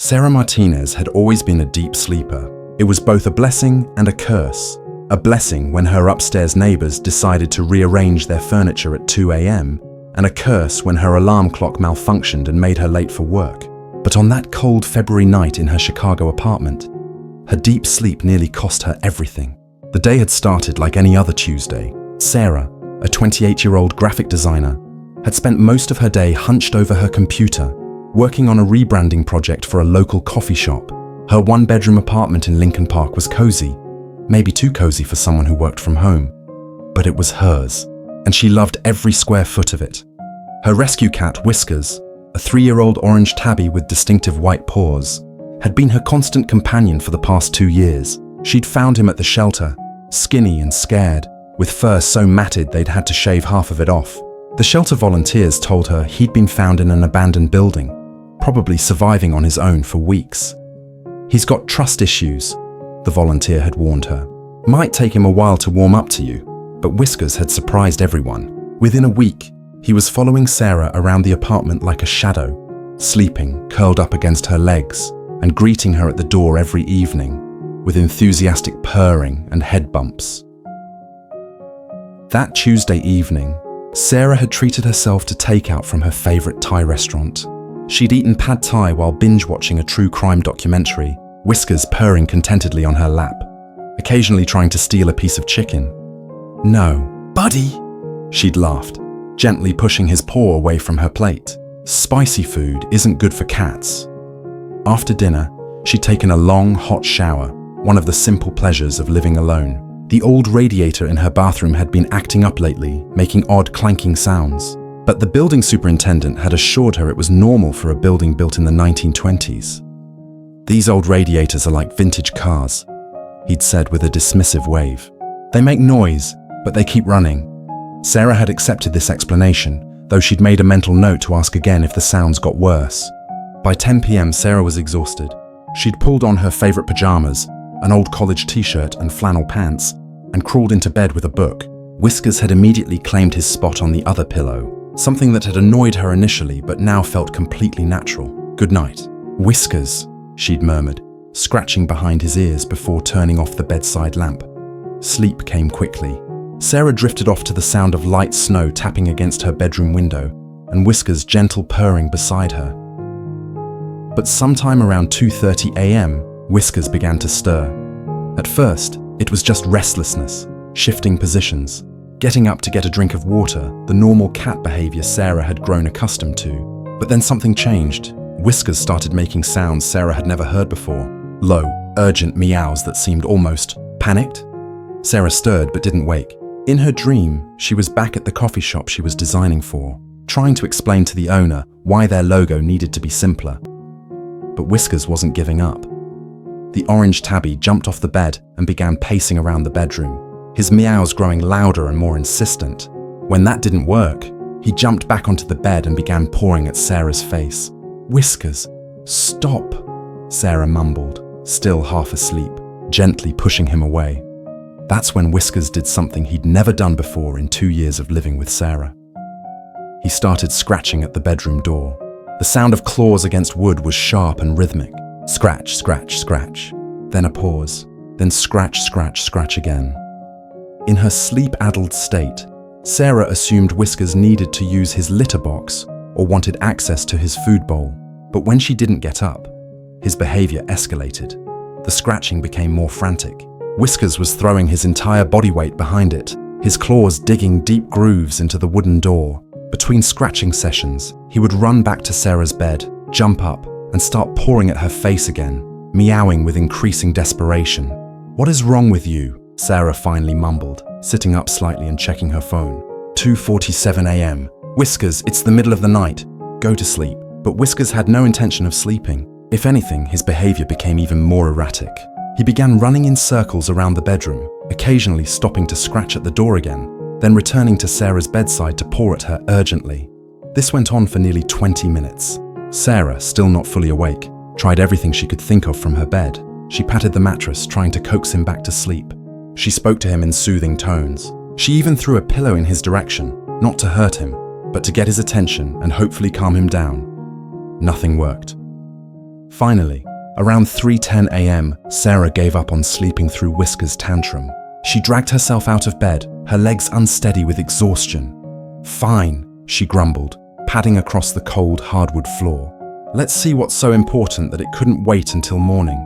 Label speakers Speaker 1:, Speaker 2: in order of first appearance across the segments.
Speaker 1: Sarah Martinez had always been a deep sleeper. It was both a blessing and a curse. A blessing when her upstairs neighbors decided to rearrange their furniture at 2 a.m., and a curse when her alarm clock malfunctioned and made her late for work. But on that cold February night in her Chicago apartment, her deep sleep nearly cost her everything. The day had started like any other Tuesday. Sarah, a 28-year-old graphic designer, had spent most of her day hunched over her computer, working on a rebranding project for a local coffee shop. Her one-bedroom apartment in Lincoln Park was cozy, maybe too cozy for someone who worked from home. But it was hers, and she loved every square foot of it. Her rescue cat, Whiskers, a 3-year-old orange tabby with distinctive white paws, had been her constant companion for the past 2 years. She'd found him at the shelter, skinny and scared, with fur so matted they'd had to shave half of it off. The shelter volunteers told her he'd been found in an abandoned building, probably surviving on his own for weeks. "He's got trust issues," the volunteer had warned her. "Might take him a while to warm up to you." But Whiskers had surprised everyone. Within a week, he was following Sarah around the apartment like a shadow, sleeping, curled up against her legs, and greeting her at the door every evening, with enthusiastic purring and head bumps. That Tuesday evening, Sarah had treated herself to takeout from her favorite Thai restaurant. She'd eaten pad Thai while binge-watching a true crime documentary, Whiskers purring contentedly on her lap, occasionally trying to steal a piece of chicken. "No, buddy," she'd laughed, gently pushing his paw away from her plate. Spicy food isn't good for cats. After dinner, she'd taken a long, hot shower, one of the simple pleasures of living alone. The old radiator in her bathroom had been acting up lately, making odd clanking sounds. But the building superintendent had assured her it was normal for a building built in the 1920s. "These old radiators are like vintage cars," he'd said with a dismissive wave. "They make noise, but they keep running." Sarah had accepted this explanation, though she'd made a mental note to ask again if the sounds got worse. By 10 p.m. Sarah was exhausted. She'd pulled on her favorite pajamas, an old college t-shirt and flannel pants, and crawled into bed with a book. Whiskers had immediately claimed his spot on the other pillow, something that had annoyed her initially but now felt completely natural. "Good night, Whiskers," she'd murmured, scratching behind his ears before turning off the bedside lamp. Sleep came quickly. Sarah drifted off to the sound of light snow tapping against her bedroom window and Whiskers' gentle purring beside her. But sometime around 2:30 a.m., Whiskers began to stir. At first, it was just restlessness, shifting positions, getting up to get a drink of water, the normal cat behavior Sarah had grown accustomed to. But then something changed. Whiskers started making sounds Sarah had never heard before. Low, urgent meows that seemed almost panicked. Sarah stirred but didn't wake. In her dream, she was back at the coffee shop she was designing for, trying to explain to the owner why their logo needed to be simpler. But Whiskers wasn't giving up. The orange tabby jumped off the bed and began pacing around the bedroom, his meows growing louder and more insistent. When that didn't work, he jumped back onto the bed and began pawing at Sarah's face. "Whiskers, stop," Sarah mumbled, still half asleep, gently pushing him away. That's when Whiskers did something he'd never done before in 2 years of living with Sarah. He started scratching at the bedroom door. The sound of claws against wood was sharp and rhythmic. Scratch, scratch, scratch. Then a pause. Then scratch, scratch, scratch again. In her sleep-addled state, Sarah assumed Whiskers needed to use his litter box or wanted access to his food bowl. But when she didn't get up, his behavior escalated. The scratching became more frantic. Whiskers was throwing his entire body weight behind it, his claws digging deep grooves into the wooden door. Between scratching sessions, he would run back to Sarah's bed, jump up, and start pawing at her face again, meowing with increasing desperation. "What is wrong with you?" Sarah finally mumbled, sitting up slightly and checking her phone. 2:47 a.m. "Whiskers, it's the middle of the night. Go to sleep." But Whiskers had no intention of sleeping. If anything, his behavior became even more erratic. He began running in circles around the bedroom, occasionally stopping to scratch at the door again, then returning to Sarah's bedside to paw at her urgently. This went on for nearly 20 minutes. Sarah, still not fully awake, tried everything she could think of from her bed. She patted the mattress, trying to coax him back to sleep. She spoke to him in soothing tones. She even threw a pillow in his direction, not to hurt him, but to get his attention and hopefully calm him down. Nothing worked. Finally, around 3:10 a.m., Sarah gave up on sleeping through Whiskers' tantrum. She dragged herself out of bed, her legs unsteady with exhaustion. "Fine," she grumbled, padding across the cold hardwood floor. "Let's see what's so important that it couldn't wait until morning."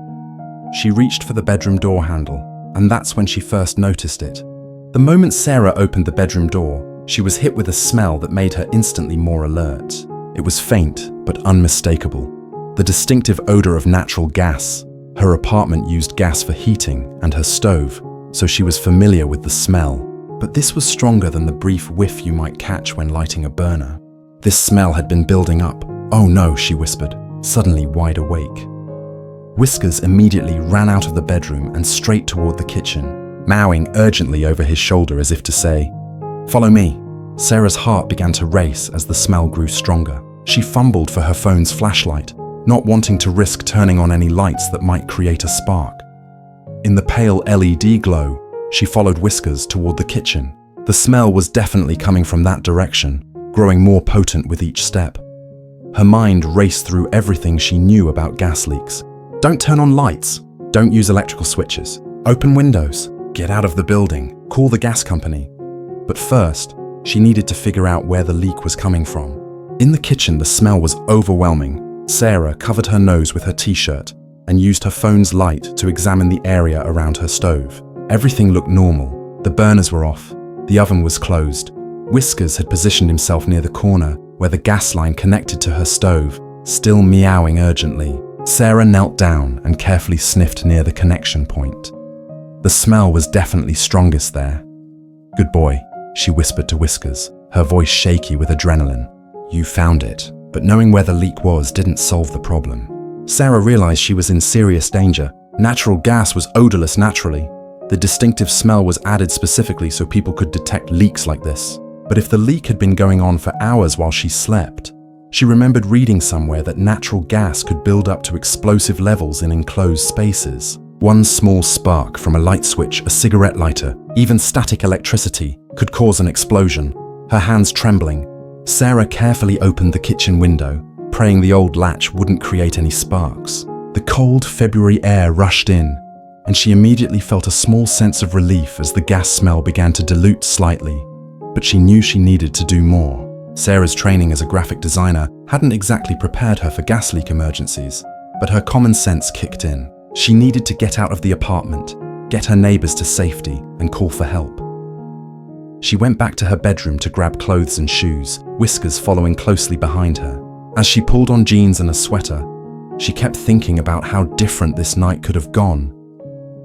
Speaker 1: She reached for the bedroom door handle, and that's when she first noticed it. The moment Sarah opened the bedroom door, she was hit with a smell that made her instantly more alert. It was faint, but unmistakable. The distinctive odor of natural gas. Her apartment used gas for heating and her stove, so she was familiar with the smell. But this was stronger than the brief whiff you might catch when lighting a burner. This smell had been building up. "Oh no," she whispered, suddenly wide awake. Whiskers immediately ran out of the bedroom and straight toward the kitchen, mowing urgently over his shoulder as if to say, "Follow me." Sarah's heart began to race as the smell grew stronger. She fumbled for her phone's flashlight, not wanting to risk turning on any lights that might create a spark. In the pale LED glow, she followed Whiskers toward the kitchen. The smell was definitely coming from that direction, growing more potent with each step. Her mind raced through everything she knew about gas leaks. Don't turn on lights. Don't use electrical switches. Open windows. Get out of the building. Call the gas company. But first, she needed to figure out where the leak was coming from. In the kitchen, the smell was overwhelming. Sarah covered her nose with her t-shirt and used her phone's light to examine the area around her stove. Everything looked normal. The burners were off. The oven was closed. Whiskers had positioned himself near the corner where the gas line connected to her stove, still meowing urgently. Sarah knelt down and carefully sniffed near the connection point. The smell was definitely strongest there. "Good boy," she whispered to Whiskers, her voice shaky with adrenaline. "You found it." But knowing where the leak was didn't solve the problem. Sarah realized she was in serious danger. Natural gas was odorless naturally. The distinctive smell was added specifically so people could detect leaks like this. But if the leak had been going on for hours while she slept, she remembered reading somewhere that natural gas could build up to explosive levels in enclosed spaces. One small spark from a light switch, a cigarette lighter, even static electricity could cause an explosion. Her hands trembling, Sarah carefully opened the kitchen window, praying the old latch wouldn't create any sparks. The cold February air rushed in, and she immediately felt a small sense of relief as the gas smell began to dilute slightly. But she knew she needed to do more. Sarah's training as a graphic designer hadn't exactly prepared her for gas leak emergencies, but her common sense kicked in. She needed to get out of the apartment, get her neighbors to safety, and call for help. She went back to her bedroom to grab clothes and shoes, Whiskers following closely behind her. As she pulled on jeans and a sweater, she kept thinking about how different this night could have gone.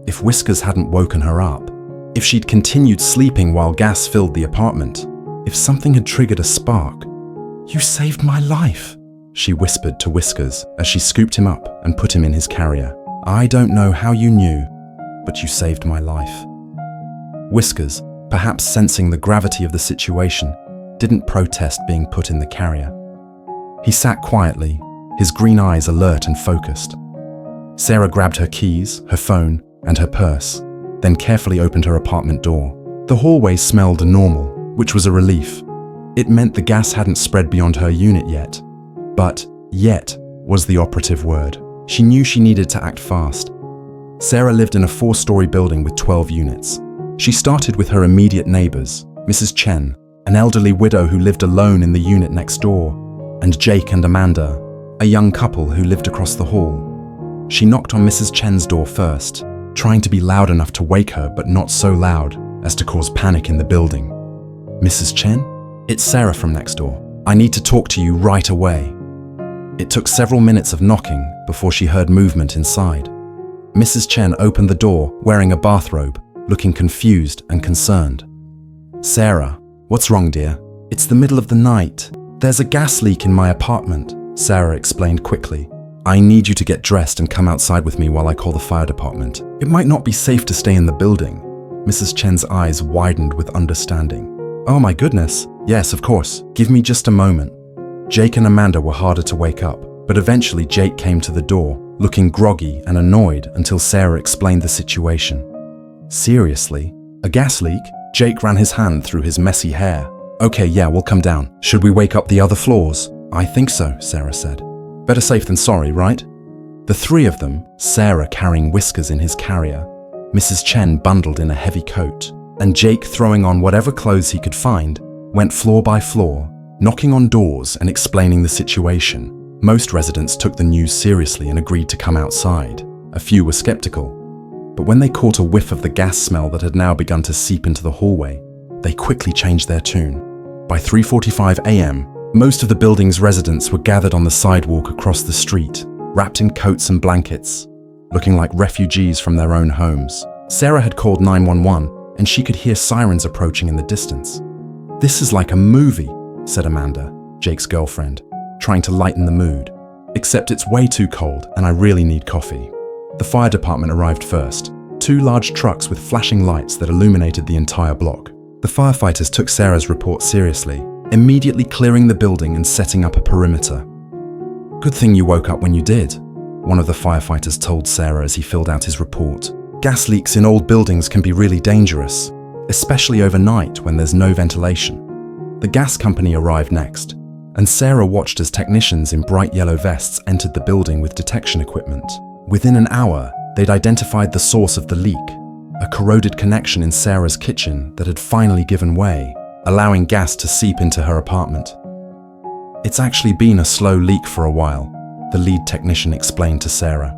Speaker 1: If Whiskers hadn't woken her up, if she'd continued sleeping while gas filled the apartment, if something had triggered a spark. "You saved my life," she whispered to Whiskers as she scooped him up and put him in his carrier. "I don't know how you knew, but you saved my life." Whiskers, perhaps sensing the gravity of the situation, didn't protest being put in the carrier. He sat quietly, his green eyes alert and focused. Sarah grabbed her keys, her phone, and her purse, then carefully opened her apartment door. The hallway smelled normal, which was a relief. It meant the gas hadn't spread beyond her unit yet. But "yet" was the operative word. She knew she needed to act fast. Sarah lived in a 4-story building with 12 units. She started with her immediate neighbors, Mrs. Chen, an elderly widow who lived alone in the unit next door, and Jake and Amanda, a young couple who lived across the hall. She knocked on Mrs. Chen's door first, trying to be loud enough to wake her but not so loud as to cause panic in the building. "Mrs. Chen? It's Sarah from next door. I need to talk to you right away." It took several minutes of knocking before she heard movement inside. Mrs. Chen opened the door wearing a bathrobe, looking confused and concerned. "Sarah, what's wrong, dear?" "It's the middle of the night. There's a gas leak in my apartment," Sarah explained quickly. "I need you to get dressed and come outside with me while I call the fire department. It might not be safe to stay in the building." Mrs. Chen's eyes widened with understanding. "Oh my goodness. Yes, of course. Give me just a moment." Jake and Amanda were harder to wake up, but eventually Jake came to the door, looking groggy and annoyed until Sarah explained the situation. "Seriously? A gas leak?" Jake ran his hand through his messy hair. "Okay, yeah, we'll come down. Should we wake up the other floors?" "I think so," Sarah said. "Better safe than sorry, right?" The three of them, Sarah carrying Whiskers in his carrier, Mrs. Chen bundled in a heavy coat, and Jake throwing on whatever clothes he could find, went floor by floor, knocking on doors and explaining the situation. Most residents took the news seriously and agreed to come outside. A few were skeptical, but when they caught a whiff of the gas smell that had now begun to seep into the hallway, they quickly changed their tune. By 3:45 a.m., most of the building's residents were gathered on the sidewalk across the street, wrapped in coats and blankets, looking like refugees from their own homes. Sarah had called 911, and she could hear sirens approaching in the distance. "This is like a movie," said Amanda, Jake's girlfriend, trying to lighten the mood. "Except it's way too cold, and I really need coffee." The fire department arrived first, 2 large trucks with flashing lights that illuminated the entire block. The firefighters took Sarah's report seriously, immediately clearing the building and setting up a perimeter. "Good thing you woke up when you did," one of the firefighters told Sarah as he filled out his report. "Gas leaks in old buildings can be really dangerous, especially overnight when there's no ventilation." The gas company arrived next, and Sarah watched as technicians in bright yellow vests entered the building with detection equipment. Within an hour, they'd identified the source of the leak, a corroded connection in Sarah's kitchen that had finally given way, allowing gas to seep into her apartment. "It's actually been a slow leak for a while," the lead technician explained to Sarah.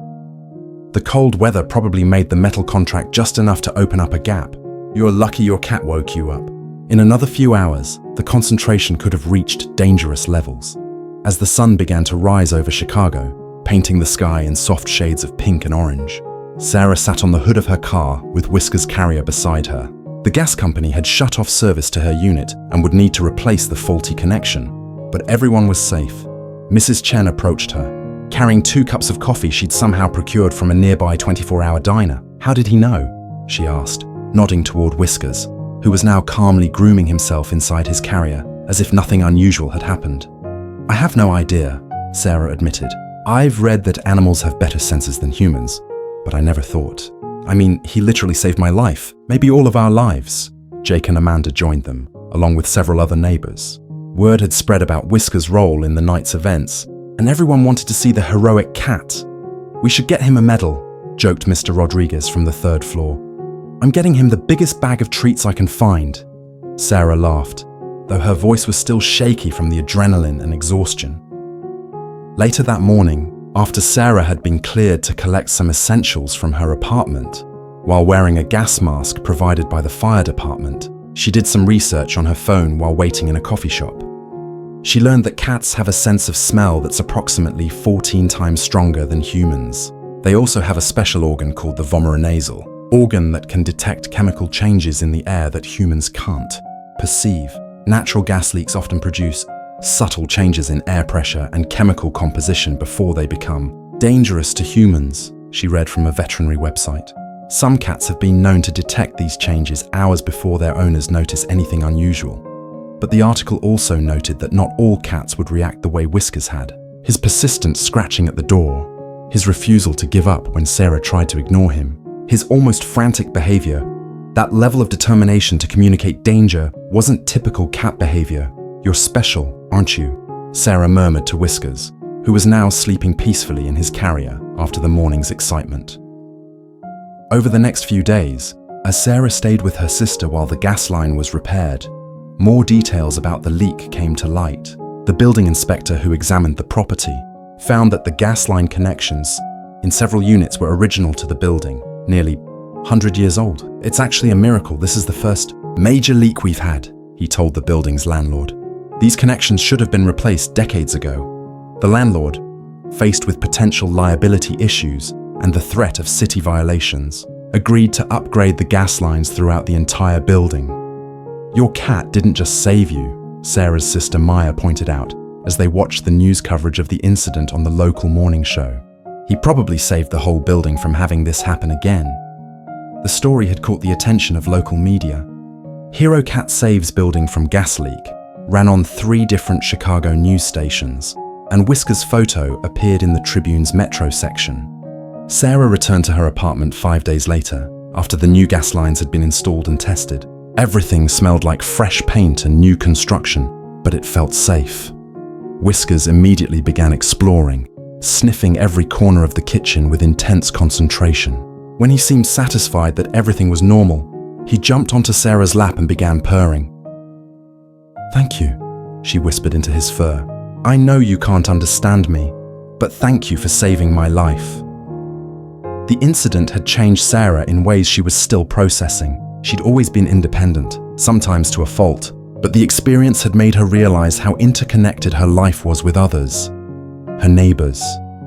Speaker 1: "The cold weather probably made the metal contract just enough to open up a gap. You're lucky your cat woke you up." In another few hours, the concentration could have reached dangerous levels. As the sun began to rise over Chicago, painting the sky in soft shades of pink and orange, Sarah sat on the hood of her car with Whiskers' carrier beside her. The gas company had shut off service to her unit and would need to replace the faulty connection, but everyone was safe. Mrs. Chen approached her, carrying 2 cups of coffee she'd somehow procured from a nearby 24-hour diner. "How did he know?" she asked, nodding toward Whiskers, who was now calmly grooming himself inside his carrier, as if nothing unusual had happened. "I have no idea," Sarah admitted. "I've read that animals have better senses than humans, but I never thought. I mean, he literally saved my life, maybe all of our lives." Jake and Amanda joined them, along with several other neighbors. Word had spread about Whiskers' role in the night's events, and everyone wanted to see the heroic cat. "We should get him a medal," joked Mr. Rodriguez from the 3rd floor. "I'm getting him the biggest bag of treats I can find." Sarah laughed, though her voice was still shaky from the adrenaline and exhaustion. Later that morning, after Sarah had been cleared to collect some essentials from her apartment, while wearing a gas mask provided by the fire department, she did some research on her phone while waiting in a coffee shop. She learned that cats have a sense of smell that's approximately 14 times stronger than humans. They also have a special organ called the vomeronasal, organ that can detect chemical changes in the air that humans can't perceive. Natural gas leaks often produce subtle changes in air pressure and chemical composition before they become dangerous to humans, she read from a veterinary website. Some cats have been known to detect these changes hours before their owners notice anything unusual. But the article also noted that not all cats would react the way Whiskers had. His persistent scratching at the door, his refusal to give up when Sarah tried to ignore him, his almost frantic behavior, that level of determination to communicate danger wasn't typical cat behavior. "You're special, aren't you?" Sarah murmured to Whiskers, who was now sleeping peacefully in his carrier after the morning's excitement. Over the next few days, as Sarah stayed with her sister while the gas line was repaired, more details about the leak came to light. The building inspector who examined the property found that the gas line connections in several units were original to the building, nearly 100 years old. "It's actually a miracle. This is the first major leak we've had," he told the building's landlord. "These connections should have been replaced decades ago." The landlord, faced with potential liability issues and the threat of city violations, agreed to upgrade the gas lines throughout the entire building. "Your cat didn't just save you," Sarah's sister Maya pointed out as they watched the news coverage of the incident on the local morning show. "He probably saved the whole building from having this happen again." The story had caught the attention of local media. Hero Cat Saves building from gas leak ran on 3 different Chicago news stations, and Whiskers' photo appeared in the Tribune's Metro section. Sarah returned to her apartment 5 days later, after the new gas lines had been installed and tested. Everything smelled like fresh paint and new construction, but it felt safe. Whiskers immediately began exploring, sniffing every corner of the kitchen with intense concentration. When he seemed satisfied that everything was normal, he jumped onto Sarah's lap and began purring. "Thank you," she whispered into his fur. "I know you can't understand me, but thank you for saving my life." The incident had changed Sarah in ways she was still processing. She'd always been independent, sometimes to a fault, but the experience had made her realize how interconnected her life was with others. Her neighbors,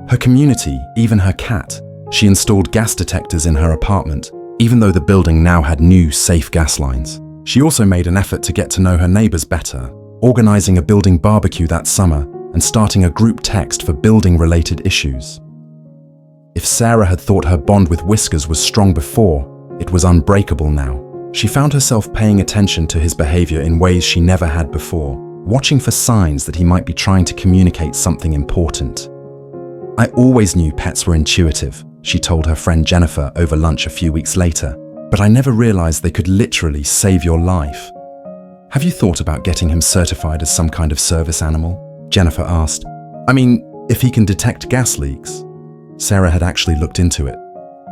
Speaker 1: her community, even her cat. She installed gas detectors in her apartment, even though the building now had new, safe gas lines. She also made an effort to get to know her neighbors better, organizing a building barbecue that summer and starting a group text for building-related issues. If Sarah had thought her bond with Whiskers was strong before, it was unbreakable now. She found herself paying attention to his behavior in ways she never had before, watching for signs that he might be trying to communicate something important. "I always knew pets were intuitive," she told her friend Jennifer over lunch a few weeks later, "but I never realized they could literally save your life." "Have you thought about getting him certified as some kind of service animal?" Jennifer asked. "I mean, if he can detect gas leaks." Sarah had actually looked into it,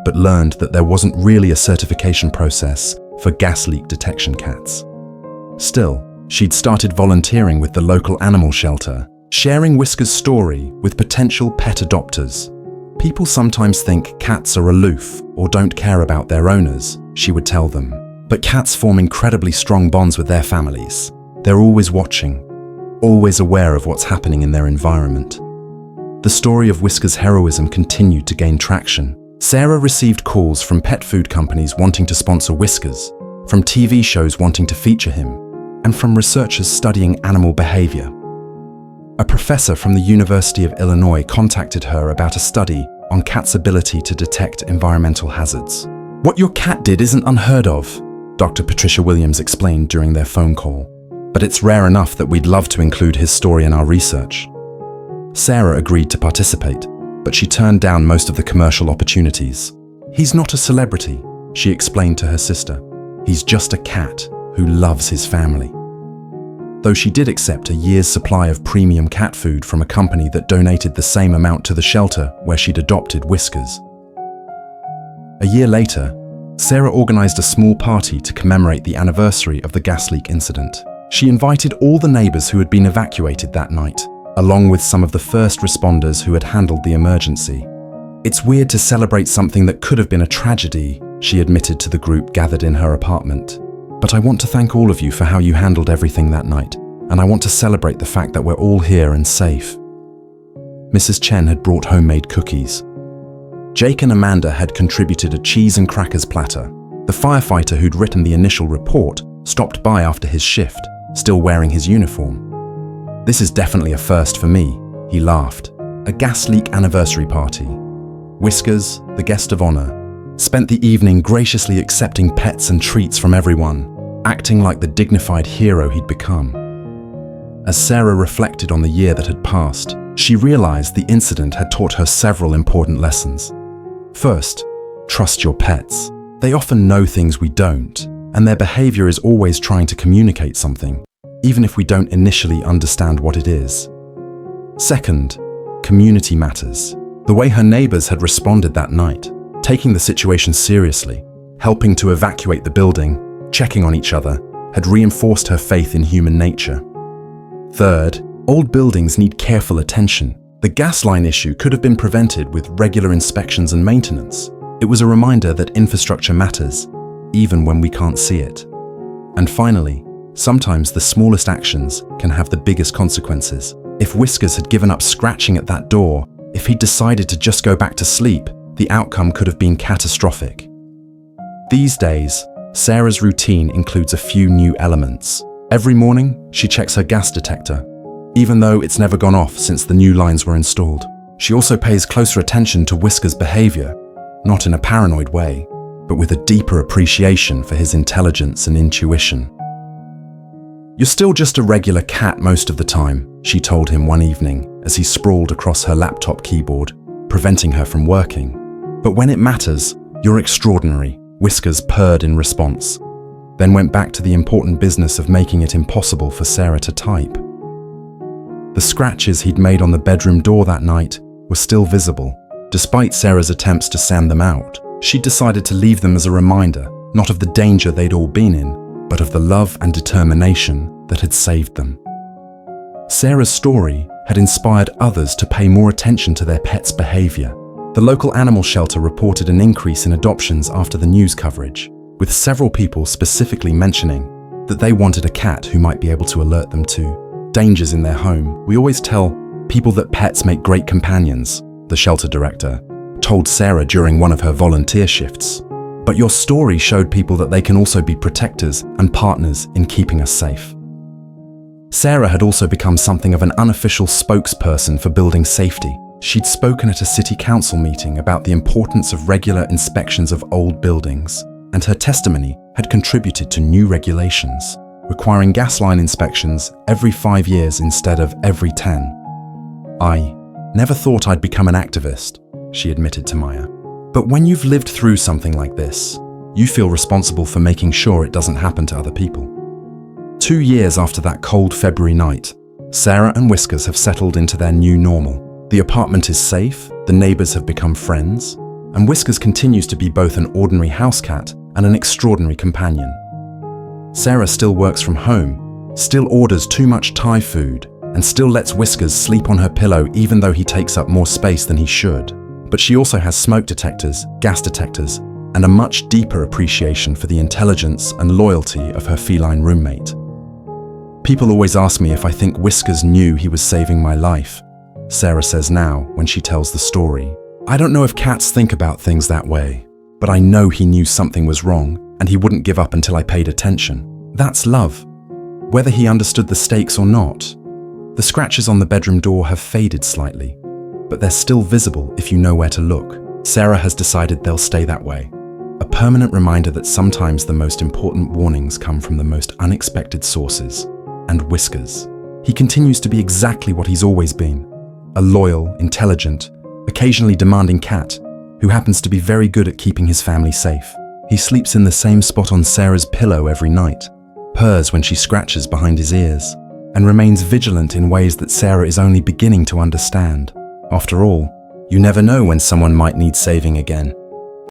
Speaker 1: but learned that there wasn't really a certification process for gas leak detection cats. Still, she'd started volunteering with the local animal shelter, sharing Whiskers' story with potential pet adopters. "People sometimes think cats are aloof or don't care about their owners," she would tell them. "But cats form incredibly strong bonds with their families. They're always watching, always aware of what's happening in their environment." The story of Whiskers' heroism continued to gain traction. Sarah received calls from pet food companies wanting to sponsor Whiskers, from TV shows wanting to feature him, and from researchers studying animal behavior. A professor from the University of Illinois contacted her about a study on cats' ability to detect environmental hazards. "What your cat did isn't unheard of," Dr. Patricia Williams explained during their phone call, "but it's rare enough that we'd love to include his story in our research." Sarah agreed to participate, but she turned down most of the commercial opportunities. "He's not a celebrity," she explained to her sister. "He's just a cat who loves his family." Though she did accept a year's supply of premium cat food from a company that donated the same amount to the shelter where she'd adopted Whiskers. A year later, Sarah organized a small party to commemorate the anniversary of the gas leak incident. She invited all the neighbors who had been evacuated that night, along with some of the first responders who had handled the emergency. "It's weird to celebrate something that could have been a tragedy," she admitted to the group gathered in her apartment. "But I want to thank all of you for how you handled everything that night, and I want to celebrate the fact that we're all here and safe." Mrs. Chen had brought homemade cookies. Jake and Amanda had contributed a cheese and crackers platter. The firefighter who'd written the initial report stopped by after his shift, still wearing his uniform. "This is definitely a first for me," he laughed. "A gas leak anniversary party." Whiskers, the guest of honor, spent the evening graciously accepting pets and treats from everyone, acting like the dignified hero he'd become. As Sarah reflected on the year that had passed, she realized the incident had taught her several important lessons. First, trust your pets. They often know things we don't, and their behavior is always trying to communicate something, even if we don't initially understand what it is. Second, community matters. The way her neighbors had responded that night, taking the situation seriously, helping to evacuate the building, checking on each other, had reinforced her faith in human nature. Third, old buildings need careful attention. The gas line issue could have been prevented with regular inspections and maintenance. It was a reminder that infrastructure matters, even when we can't see it. And finally, sometimes the smallest actions can have the biggest consequences. If Whiskers had given up scratching at that door, if he'd decided to just go back to sleep, the outcome could have been catastrophic. These days, Sarah's routine includes a few new elements. Every morning, she checks her gas detector, even though it's never gone off since the new lines were installed. She also pays closer attention to Whiskers' behavior, not in a paranoid way, but with a deeper appreciation for his intelligence and intuition. "You're still just a regular cat most of the time," she told him one evening as he sprawled across her laptop keyboard, preventing her from working. "But when it matters, you're extraordinary," Whiskers purred in response, then went back to the important business of making it impossible for Sarah to type. The scratches he'd made on the bedroom door that night were still visible. Despite Sarah's attempts to sand them out, she decided to leave them as a reminder, not of the danger they'd all been in, but of the love and determination that had saved them. Sarah's story had inspired others to pay more attention to their pets' behavior. The local animal shelter reported an increase in adoptions after the news coverage, with several people specifically mentioning that they wanted a cat who might be able to alert them to dangers in their home. "We always tell people that pets make great companions," the shelter director told Sarah during one of her volunteer shifts. "But your story showed people that they can also be protectors and partners in keeping us safe." Sarah had also become something of an unofficial spokesperson for building safety. She'd spoken at a city council meeting about the importance of regular inspections of old buildings, and her testimony had contributed to new regulations, requiring gas line inspections every 5 years instead of every 10. "I never thought I'd become an activist," she admitted to Maya. "But when you've lived through something like this, you feel responsible for making sure it doesn't happen to other people." 2 years after that cold February night, Sarah and Whiskers have settled into their new normal. The apartment is safe, the neighbors have become friends, and Whiskers continues to be both an ordinary house cat and an extraordinary companion. Sarah still works from home, still orders too much Thai food, and still lets Whiskers sleep on her pillow even though he takes up more space than he should. But she also has smoke detectors, gas detectors, and a much deeper appreciation for the intelligence and loyalty of her feline roommate. "People always ask me if I think Whiskers knew he was saving my life," Sarah says now when she tells the story. "I don't know if cats think about things that way, but I know he knew something was wrong and he wouldn't give up until I paid attention. That's love, whether he understood the stakes or not." The scratches on the bedroom door have faded slightly, but they're still visible if you know where to look. Sarah has decided they'll stay that way. A permanent reminder that sometimes the most important warnings come from the most unexpected sources. And Whiskers. He continues to be exactly what he's always been. A loyal, intelligent, occasionally demanding cat who happens to be very good at keeping his family safe. He sleeps in the same spot on Sarah's pillow every night, purrs when she scratches behind his ears, and remains vigilant in ways that Sarah is only beginning to understand. After all, you never know when someone might need saving again.